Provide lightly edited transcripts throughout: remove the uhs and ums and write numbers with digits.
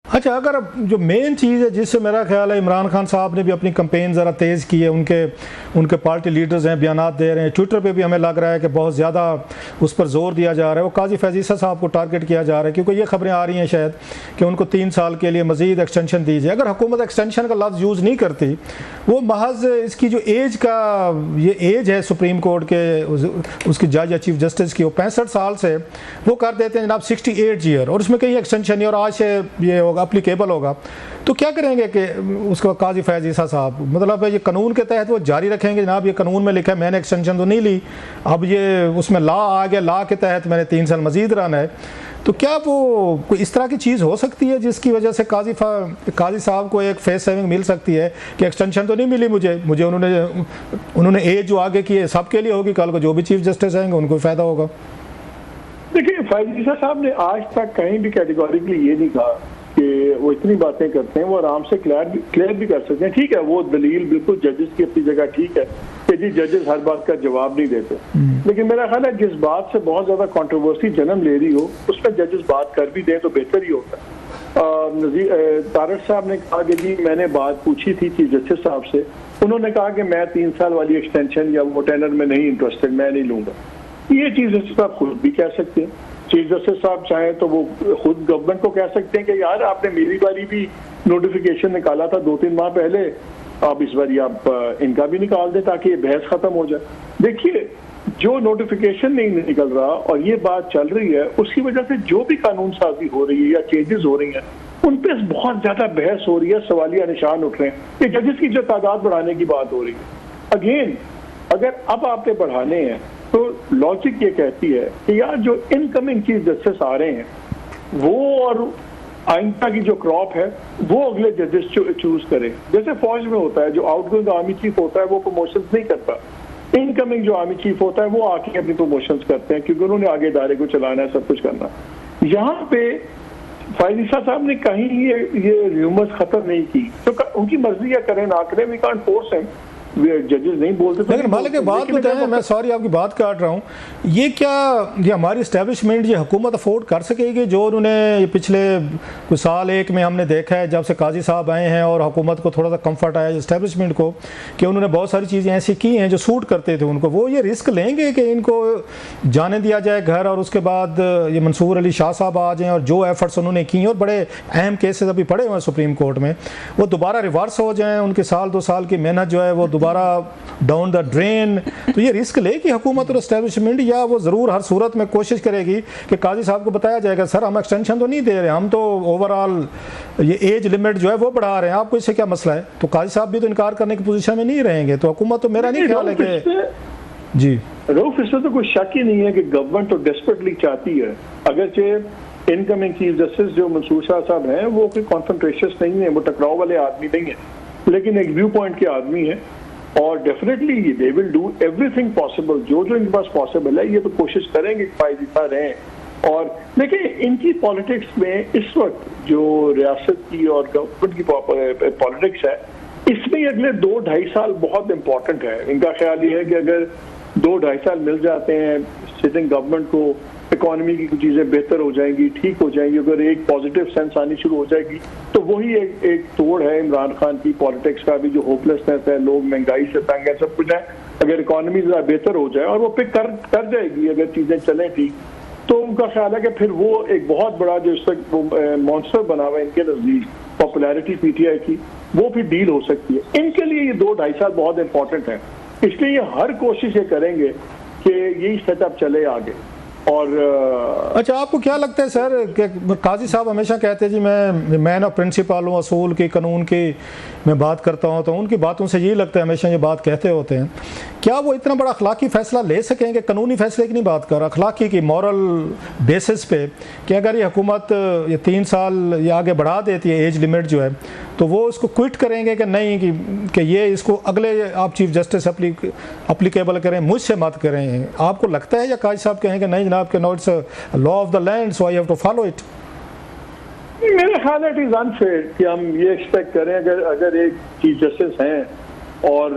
अच्छा, अगर जो मेन चीज़ है जिससे मेरा ख्याल है इमरान खान साहब ने भी अपनी कंपेन ज़रा तेज़ की है, उनके पार्टी लीडर्स हैं बयानात दे रहे हैं, ट्विटर पे भी हमें लग रहा है कि बहुत ज़्यादा उस पर जोर दिया जा रहा है, वो काजी फैज़ ईसा साहब को टारगेट किया जा रहा है, क्योंकि ये खबरें आ रही हैं शायद कि उनको 3 साल के लिए मज़ीद एक्सटेंशन दी जाए। अगर हुकूमत एक्सटेंशन का लफ्ज़ यूज़ नहीं करती, वो महज इसकी जो एज का ये एज है सुप्रीम कोर्ट के उसकी जज या चीफ जस्टिस की, वो 65 साल से वो कर देते हैं जनाब 68 ईयर, और उसमें कहीं एक्सटेंशन नहीं, और आज से ये होगा अप्लीकेबल होगा, तो क्या करेंगे कि उसको काजी फैज़ ईसा साहब, मतलब ये कानून के तहत वो जारी रखेंगे जनाब ये कानून में लिखा है, मैंने एक्सटेंशन तो नहीं ली, अब ये उसमें लॉ आ गया, लॉ के तहत मैंने 3 साल मजीद रहना है, तो क्या वो कोई इस तरह की चीज़ हो सकती है जिसकी वजह से काजी साहब को एक फेस सेविंग मिल सकती है कि एक्सटेंशन तो नहीं मिली मुझे उन्होंने एज जो आगे की है सबके लिए होगी, कल को जो भी चीफ जस्टिस आएंगे उनको फ़ायदा होगा। देखिए, फैज़ ईसा साहब ने आज तक कहीं भी कैटेगोरिकली ये नहीं कहा कि वो इतनी बातें करते हैं, वो आराम से क्लियर भी कर सकते हैं। ठीक है, वो दलील बिल्कुल जजेस की अपनी जगह ठीक है कि जी जजेस हर बात का जवाब नहीं देते, लेकिन मेरा ख्याल है जिस बात से बहुत ज्यादा कंट्रोवर्सी जन्म ले रही हो उसमें जजेस बात कर भी दें तो बेहतर ही होता है। तारक साहब ने कहा कि जी मैंने बात पूछी थी चीफ जस्टिस साहब से, उन्होंने कहा कि मैं 3 साल वाली एक्सटेंशन या वो टेनर में नहीं इंटरेस्टेड, मैं नहीं लूंगा। ये चीज जस्टिस साहब खुद भी कह सकते हैं, चीफ जस्टिस साहब चाहें तो वो खुद गवर्नमेंट को कह सकते हैं कि यार आपने मेरी बारी भी नोटिफिकेशन निकाला था 2-3 माह पहले, आप इस बारी आप इनका भी निकाल दें ताकि ये बहस खत्म हो जाए। देखिए, जो नोटिफिकेशन नहीं निकल रहा और ये बात चल रही है, उसकी वजह से जो भी कानून साजी हो रही है या चेंजेस हो रही हैं उन पर बहुत ज्यादा बहस हो रही है, सवालिया निशान उठ रहे हैं, ये जजेस की जो तादाद बढ़ाने की बात हो रही है। अगेन, अगर अब आपने बढ़ाने हैं तो लॉजिक ये कहती है कि यार जो इनकमिंग चीफ जस्टिस आ रहे हैं वो और आइंदा की जो क्रॉप है वो अगले जजेस चूज करें। जैसे फौज में होता है, जो आउटगोइंग आर्मी चीफ होता है वो प्रमोशन नहीं करता, इनकमिंग जो आर्मी चीफ होता है वो आके अपनी प्रमोशंस करते हैं क्योंकि उन्होंने आगे इदारे को चलाना है, सब कुछ करना। यहाँ पे फैज़ ईसा साहब ने कहीं ये र्यूमर्स खत्म नहीं की, तो उनकी मर्जी या करें ना करें, वी कांट फोर्स हिम, जजेस नहीं बोलते। लेकिन मालिक के बात बताएं, मैं सॉरी आपकी बात काट रहा हूँ, ये क्या ये हमारी इस्टेब्लिशमेंट ये हुकूमत अफोर्ड कर सकेगी जो उन्होंने पिछले कुछ साल एक में हमने देखा है जब से काजी साहब आए हैं और हुकूमत को थोड़ा सा कंफर्ट आया इस्टेब्लिशमेंट को कि उन्होंने बहुत सारी चीज़ें ऐसी की हैं जो सूट करते थे उनको, वो ये रिस्क लेंगे कि इनको जाने दिया जाए घर और उसके बाद ये मंसूर अली शाह साहब आ जाएँ और जो एफर्ट्स उन्होंने की और बड़े अहम केसेस अभी पड़े हुए हैं सुप्रीम कोर्ट में वो दोबारा रिवर्स हो जाएँ, उनके 1-2 साल की मेहनत जो है वो दोबारा डाउन द ड्रेन, तो ये रिस्क लेगी हुकूमत और एस्टेब्लिशमेंट, या वो ज़रूर हर सूरत में कोशिश करेगी कि काजी साहब को बताया जाएगा सर हम एक्सटेंशन तो नहीं दे रहे, हम तो ओवरऑल ये एज लिमिट जो है वो बढ़ा रहे हैं, आपको इससे क्या मसला है? तो काजी साहब भी तो इनकार करने की पोजीशन में नहीं रहेंगे, तो हुकूमत तो मेरा नहीं ख्याल है कि जी रऊफ, इसमें तो कोई शक ही नहीं है कि गवर्नमेंट तो डेस्परेटली चाहती है, अगरचे इनकमिंग चीफ जस्टिस जो मंसूर शाह साहब हैं वो कोई कॉन्फ्रंटेशनिस्ट नहीं है, वो टकराव वाले आदमी नहीं है, लेकिन एक व्यू पॉइंट के आदमी है और definitely they will do everything possible, जो इनके पास पॉसिबल है ये तो कोशिश करेंगे कि फायदा रहें। और देखिए इनकी पॉलिटिक्स में इस वक्त जो रियासत की और गवर्नमेंट की पॉलिटिक्स है इसमें अगले 2-2.5 साल बहुत इंपॉर्टेंट है। इनका ख्याल ये है कि अगर 2-2.5 साल मिल जाते हैं सिटिंग गवर्नमेंट को, इकोनॉमी की कुछ चीज़ें बेहतर हो जाएंगी, ठीक हो जाएंगी, अगर एक पॉजिटिव सेंस आनी शुरू हो जाएगी तो वही एक तोड़ है इमरान खान की पॉलिटिक्स का भी, जो होपलेसनेस है, लोग महंगाई से तंग है, सब कुछ है। अगर इकोनॉमी ज़रा बेहतर हो जाए और वो पिक कर जाएगी अगर चीज़ें चलें ठीक, तो उनका ख्याल है कि फिर वो एक बहुत बड़ा जो इस तक मॉन्स्टर बना हुआ है इनके नज़दीक पॉपुलैरिटी पीटीआई की, वो फिर डील हो सकती है। इनके लिए ये 2-2.5 साल बहुत इंपॉर्टेंट है, इसलिए ये हर कोशिश ये करेंगे कि यही सेटअप चले आगे। और अच्छा, आपको क्या लगता है सर कि काजी साहब हमेशा कहते हैं जी मैं मैन ऑफ प्रिंसिपल हूँ, असूल की, कानून की मैं बात करता हूँ, तो उनकी बातों से यही लगता है हमेशा ये बात कहते होते हैं, क्या वो इतना बड़ा अखलाकी फ़ैसला ले सकेंगे? कानूनी फ़ैसले की नहीं बात कर, अखलाकी की, मॉरल बेसिस पे, कि अगर ये हुकूमत ये 3 साल ये आगे बढ़ा देती है एज लिमिट जो है, तो वो उसको क्विट करेंगे कि नहीं कि ये इसको अगले आप चीफ जस्टिस अप्लीकेबल करें, मुझसे मत करें? आपको लगता है या काजी साहब कहेंगे नहीं जनाब के no it's law of the land so I have to follow it? मेरा ख्याल है इट इज अनफेयर कि हम ये एक्सपेक्ट करें अगर एक चीफ जस्टिस हैं और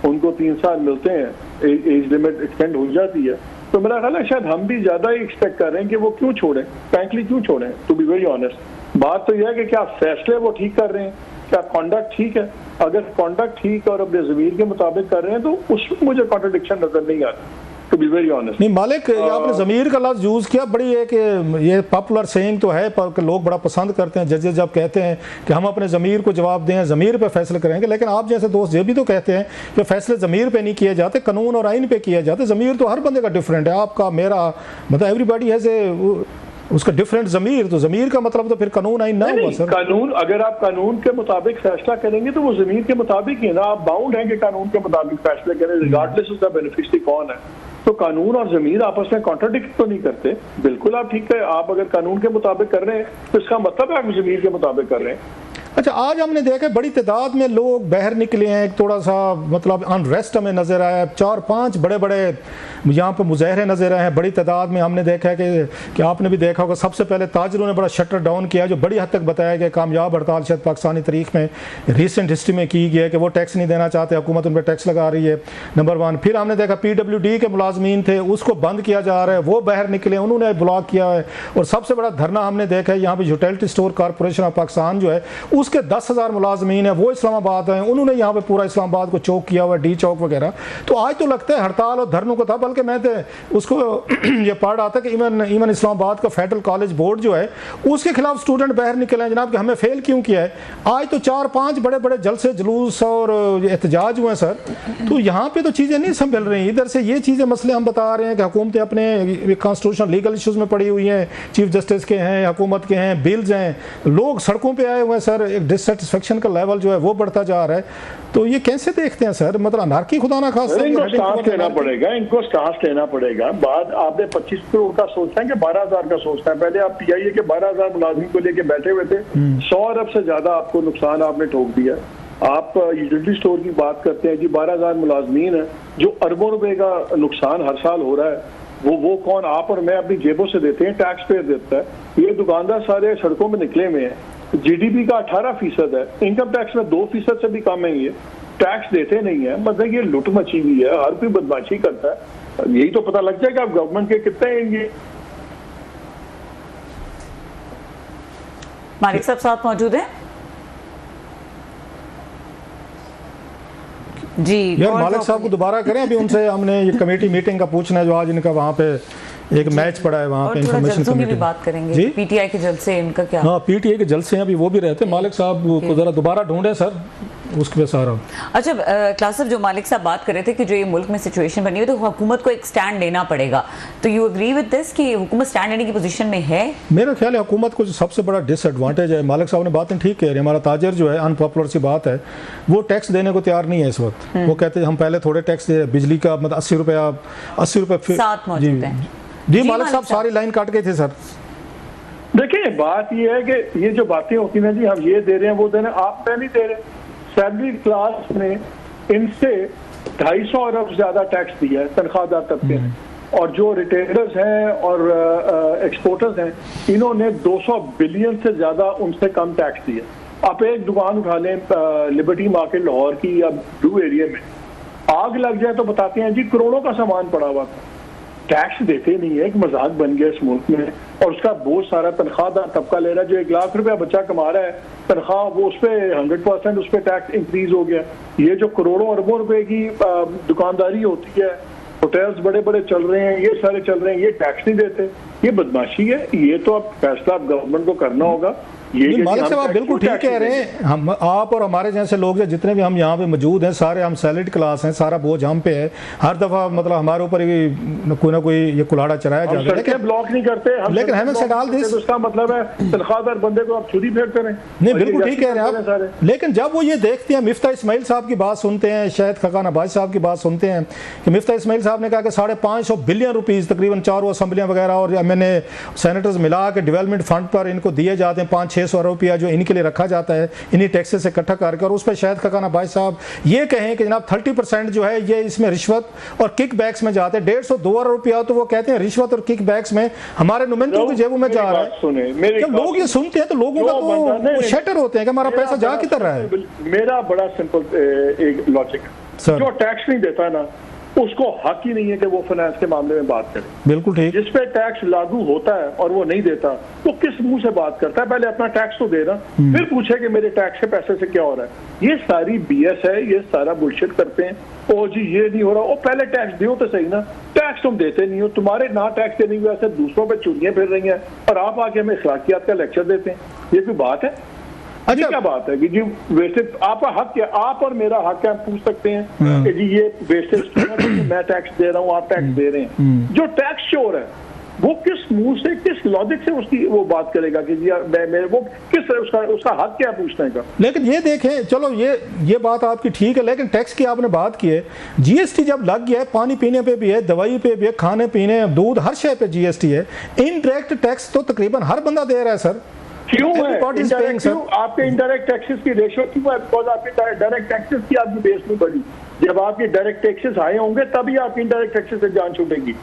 उनको 3 साल मिलते हैं, एज लिमिट एक्सटेंड हो जाती है, तो मेरा ख्याल है शायद हम भी ज्यादा ही एक्सपेक्ट कर रहे हैं कि वो क्यों छोड़ें, फ्रैंकली क्यों छोड़ें, टू बी वेरी ऑनेस्ट। बात तो यह है कि क्या फैसले वो ठीक कर रहे हैं, क्या कॉन्डक्ट ठीक है। अगर कॉन्डक्ट ठीक और अपने ज़मीर के मुताबिक कर रहे हैं तो उसमें मुझे कॉन्ट्रडिक्शन नजर नहीं आता, टू बी वेरी ऑनेस्ट। नहीं मालिक, आपने ज़मीर का लफ्ज़ यूज़ किया, बड़ी एक ये पॉपुलर सेइंग तो है पर लोग बड़ा पसंद करते हैं। जजेस जब कहते हैं कि हम अपने ज़मीर को जवाब दें, ज़मीर पे फैसले करेंगे, लेकिन आप जैसे दोस्त ये भी तो कहते हैं कि फैसले ज़मीर पे नहीं किए जाते, कानून और आइन पे किए जाते। ज़मीर तो हर बंदे का डिफरेंट है, आपका मेरा, मतलब एवरीबॉडी हैज़ ए उसका डिफरेंट ज़मीर। तो ज़मीर का मतलब तो फिर कानून आइन ना हुआ सर। कानून, अगर आप कानून के मुताबिक फैसला करेंगे तो वो ज़मीर के मुताबिक ही है ना। आप बाउंड हैं कि कानून के मुताबिक फैसले करें रिगार्डलेस उसका बेनिफिशियरी कौन है। तो कानून और ज़मीर आपस में कॉन्ट्राडिक्ट तो नहीं करते। बिल्कुल आप ठीक है, आप अगर कानून के मुताबिक कर रहे हैं तो इसका मतलब है आप ज़मीर के मुताबिक कर रहे हैं। अच्छा, आज हमने देखा बड़ी तादाद में लोग बाहर निकले हैं, एक थोड़ा सा मतलब अनरेस्ट हमें नज़र आया। 4-5 बड़े बड़े यहाँ पे मुजाहरे नज़र आए हैं बड़ी तादाद में। हमने देखा है कि आपने भी देखा होगा, सबसे पहले ताजरों ने बड़ा शटर डाउन किया, जो बड़ी हद तक बताया गया कामयाब हड़ताल शायद पाकिस्तानी तारीख में रिसेंट हिस्ट्री में की गई है कि वो टैक्स नहीं देना चाहते, हुकूमत उन पर टैक्स लगा रही है, नंबर 1। फिर हमने देखा PWD के मुलाजमीन थे, उसको बंद किया जा रहा है, वो बाहर निकले, उन्होंने ब्लॉक किया है। और सबसे बड़ा धरना हमने देखा है यहाँ पर utility store corporation of Pakistan जो है उसके 10,000 मुलाजमीन है, वो इस्लामाबाद हैं, उन्होंने यहाँ पे पूरा इस्लामाबाद को चौक किया हुआ है, डी चौक वगैरह। तो आज तो लगता है हड़ताल और धरनों को था, बल्कि मैं तो उसको ये पढ़ रहा था कि इवन इस्लामाबाद का फेडरल कॉलेज बोर्ड जो है उसके खिलाफ स्टूडेंट बाहर निकले हैं जनाब कि हमें फेल क्यों किया है। आज तो 4-5 बड़े बड़े जलसे जुलूस और एहतजाज हुए हैं सर। तो यहाँ पे तो चीज़ें नहीं संभल रही। इधर से ये चीज़ें मसले हम बता रहे हैं कि हुकूमतें अपने कॉन्स्टिट्यूशनल लीगल इशूज़ में पड़ी हुई हैं, चीफ जस्टिस के हैं, हुकूमत के हैं, बिल्स हैं, लोग सड़कों पर आए हुए हैं सर। एक डिससेटिस्फेक्शन का लेवल जो है वो बढ़ता जा रहा है। तो ये कैसे देखते हैं सर, मतलब अनार्की खुदा ना खास इनको सांस लेना पड़ेगा, इनको सांस लेना पड़ेगा। बाद आपने 25 करोड़ का सोचना है कि 12,000 का सोचना है। पहले आप PIA के 12,000 मुलाजिम को लेके बैठे हुए थे, 100 अरब से ज्यादा आपको नुकसान आपने ठोक दिया। आप यूटिलिटी स्टोर की बात करते हैं जी, 12,000 मुलाजमीन है, जो अरबों रुपए का नुकसान हर साल हो रहा है। वो कौन, आप और मैं अपनी जेबों से देते हैं, टैक्स पेयर देता है। ये दुकानदार सारे सड़कों में निकले हुए हैं। GDP का 18% है, इनकम टैक्स में 2% से भी कम है। ये टैक्स देते नहीं है, मतलब ये लुट मची हुई है, हर कोई बदमाशी करता है। यही तो पता लग जाएगा आप गवर्नमेंट के कितने हैं ये। मालिक साहब साथ मौजूद हैं जी। यार मालिक साहब को दोबारा करें, अभी उनसे हमने ये कमेटी मीटिंग का पूछना है जो आज इनका वहाँ पे एक मैच पड़ा है वहाँ पे इंफॉर्मेशन कमेटी की भी बात करेंगे जी। PTI के जलसे इनका क्या? हाँ, PTI के जलसे हैं, अभी वो भी रहते हैं। मालिक साहब को जरा दोबारा ढूंढे सर, उसके पे सारा। अच्छा क्लासर, जो मालिक साहब बात कर रहे थे कि जो ये मुल्क में सिचुएशन बनी हुई तो हुकूमत को एक स्टैंड लेना पड़ेगा, तो यू एग्री विद दिस कि हुकूमत स्टैंड लेने की पोजीशन में है? मेरा ख्याल है हुकूमत को जो सबसे बड़ा डिसएडवांटेज है, मालिक साहब ने बातें ठीक कह रहे हैं, हमारा ताजर जो है अनपॉपुलर सी बात है, वो टैक्स देने को तैयार नहीं है इस वक्त। वो कहते हैं हम पहले थोड़े टैक्स दे, बिजली का मतलब 80 रुपये साथ मौजूद हैं जी। मालिक साहब सारी लाइन काट गए थे सर। देखिए बात ये है कि ये जो बातें होती हैं जी, हम ये दे रहे हैं वो दे रहे हैं, आप पे नहीं दे रहे। सैलरी क्लास ने इनसे 250 अरब ज्यादा टैक्स दिया है, तनख्वाहदार तबके ने, और जो रिटेलर्स हैं और एक्सपोर्टर्स हैं इन्होंने 200 बिलियन से ज्यादा उनसे कम टैक्स दिया। आप एक दुकान उठा लें लिबर्टी मार्केट लाहौर की या ब्लू एरिया में, आग लग जाए तो बताते हैं जी करोड़ों का सामान पड़ा हुआ था। टैक्स देते नहीं है, एक मजाक बन गया इस मुल्क में, और उसका बहुत सारा तनख्वाहदार तबका ले रहा है। जो 1 लाख रुपया बच्चा कमा रहा है तनख्वाह, वो उस पर 100% उस पर टैक्स इंक्रीज हो गया। ये जो करोड़ों अरबों रुपए की दुकानदारी होती है, होटल्स बड़े बड़े चल रहे हैं, ये सारे चल रहे हैं, ये टैक्स नहीं देते, ये बदमाशी है। ये तो अब फैसला गवर्नमेंट को करना होगा। मालिक साहब आप बिल्कुल ठीक कह रहे हैं। हम आप और हमारे जैसे लोग जो जितने भी हम यहाँ पे मौजूद हैं, सारे हम सैलरीड क्लास हैं, सारा बोझ हम पे है। हर दफा मतलब हमारे ऊपर कोई ना कोई ये कुल्हाड़ा चढ़ाया जाता है, लेकिन ब्लॉक नहीं करते। लेकिन हमें से डाल दिस, उसका मतलब है तनख्वाहदार बंदे को आप छुरी फेंकते रहे। नहीं, बिल्कुल ठीक कह रहे हैं आप। लेकिन जब वो ये देखते हैं, मिफ्ता इस्माइल साहब की बात सुनते हैं, शायद खकान अब्बासी साहब की बात सुनते हैं कि मिफ्ता इस्माइल साहब ने कहा कि 550 बिलियन रुपीज़ तकरीबन 4 असेंबलियाँ वगैरह और MNA सेनेटर्स मिला के डेवलपमेंट फंड पर इनको दिए जाते हैं। 500-600 अरब रुपया जो इनके लिए रखा जाता है इन्हीं टैक्सेस से इकट्ठा करके, और उस पर शायद खकान अब्बासी साहब ये कहें कि जनाब 30% जो है ये इसमें रिश्वत और किक बैक्स में जाते हैं। 150-2 अरब रुपया तो वो कहते हैं रिश्वत और किक बैक्स में हमारे नुमाइंदों की जेबों में जा रहा है। जब लोग ये सुनते हैं तो लोगों का तो शटर होते हैं कि हमारा पैसा जा किधर रहा है। मेरा बड़ा सिंपल एक लॉजिक है, जो टैक्स नहीं देता ना उसको हक ही नहीं है कि वो फाइनेंस के मामले में बात करे। बिल्कुल ठीक। जिस पे टैक्स लागू होता है और वो नहीं देता, वो किस मुंह से बात करता है? पहले अपना टैक्स तो देना, फिर पूछे कि मेरे टैक्स के पैसे से क्या हो रहा है। ये सारी बीएस है, ये सारा बुलशिट करते हैं। ओ जी ये नहीं हो रहा, ओ पहले टैक्स दियो तो सही ना। टैक्स तुम देते नहीं हो, तुम्हारे ना टैक्स देने की वजह से दूसरों पे चुनियां फिर रही हैं और आप आके हमें अखलाकियात का लेक्चर देते हैं। ये कोई बात है? अच्छा क्या बात है कि जी वैसे आपका हक है, आप और मेरा हक है, हम पूछ सकते हैं कि जी ये वेस्टेज मैं टैक्स दे रहा हूँ, आप टैक्स दे रहे हैं। जो टैक्स चोर है वो किस मुंह से, किस लॉजिक से उसकी वो बात करेगा कि जी मैं वो किस उसका हक क्या पूछने का? लेकिन ये देखें, चलो ये बात आपकी ठीक है, लेकिन टैक्स की आपने बात की है। जीएसटी जब लग गया है, पानी पीने पे भी है, दवाई पे भी है, खाने पीने, दूध, हर शय पे जीएसटी है। इनडायरेक्ट टैक्स तो तकरीबन हर बंदा दे रहा है सर। क्यों है आपके इंडायरेक्ट टैक्सेस की रेशियो क्यों है? बिकॉज आपके डायरेक्ट टैक्सेस की आपकी बेस नहीं बढ़ी। जब आपके डायरेक्ट टैक्सेस आए होंगे तभी आपकी इंडायरेक्ट टैक्सेस से जान छूटेगी।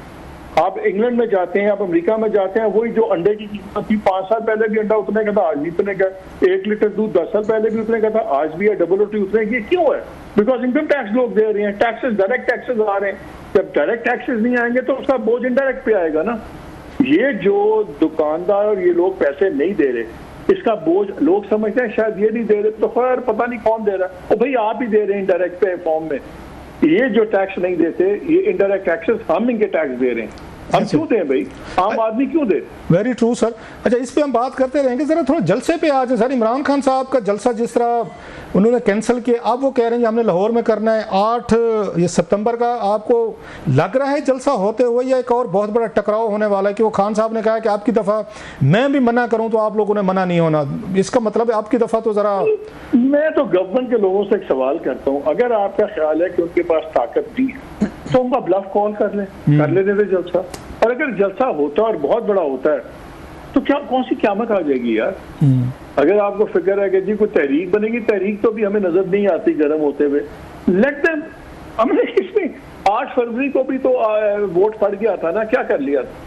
आप इंग्लैंड में जाते हैं, आप अमेरिका में जाते हैं, वही जो अंडे की कीमत थी 5 साल पहले भी अंडा उतने का था, आज भी उतने का। 1 लीटर दूध 10 साल पहले भी उतने का था, आज भी है डबल रोटी उतने की। क्यों है? बिकॉज इनकम टैक्स लोग दे रहे हैं, टैक्सेस डायरेक्ट टैक्सेस आ रहे हैं। जब डायरेक्ट टैक्सेस नहीं आएंगे तो उसका बोझ इंडायरेक्ट पे आएगा ना। ये जो दुकानदार और ये लोग पैसे नहीं दे रहे, इसका बोझ लोग समझते हैं शायद ये नहीं दे रहे, तो खैर पता नहीं कौन दे रहा है। और भाई आप ही दे रहे हैं इंडायरेक्ट पे फॉर्म में। ये जो टैक्स नहीं देते, ये इंडायरेक्ट टैक्सेस हम इनके टैक्स दे रहे हैं। हम क्यों दें भाई? आम आदमी क्यों दे? Very true sir. अच्छा, इस पे हम बात करते रहेंगे। जरा थोड़ा जलसे पे आ जाए सर। इमरान खान साहब का जलसा जिस तरह उन्होंने कैंसिल किया, अब वो कह रहे हैं हमने लाहौर में करना है 8 सितंबर का। आपको लग रहा है जलसा होते हुए या एक और बहुत बड़ा टकराव होने वाला है कि वो खान साहब ने कहा कि आपकी दफा मैं भी मना करूं तो आप लोगों ने मना नहीं होना? इसका मतलब है आपकी दफा तो जरा। मैं तो गवर्नमेंट के लोगों से एक सवाल करता हूँ, अगर आपका ख्याल है कि उनके पास ताकत नहीं है तो उनका ब्लफ कॉल कर लेने दे जलसा। और अगर जलसा होता है और बहुत बड़ा होता है तो क्या कौन सी क़यामत आ जाएगी यार? अगर आपको फिक्र है कि जी कोई तहरीक बनेगी, तहरीक तो भी हमें नजर नहीं आती गर्म होते हुए। Let them. हमने इसमें 8 फरवरी को भी तो वोट पड़ गया था ना, क्या कर लिया था?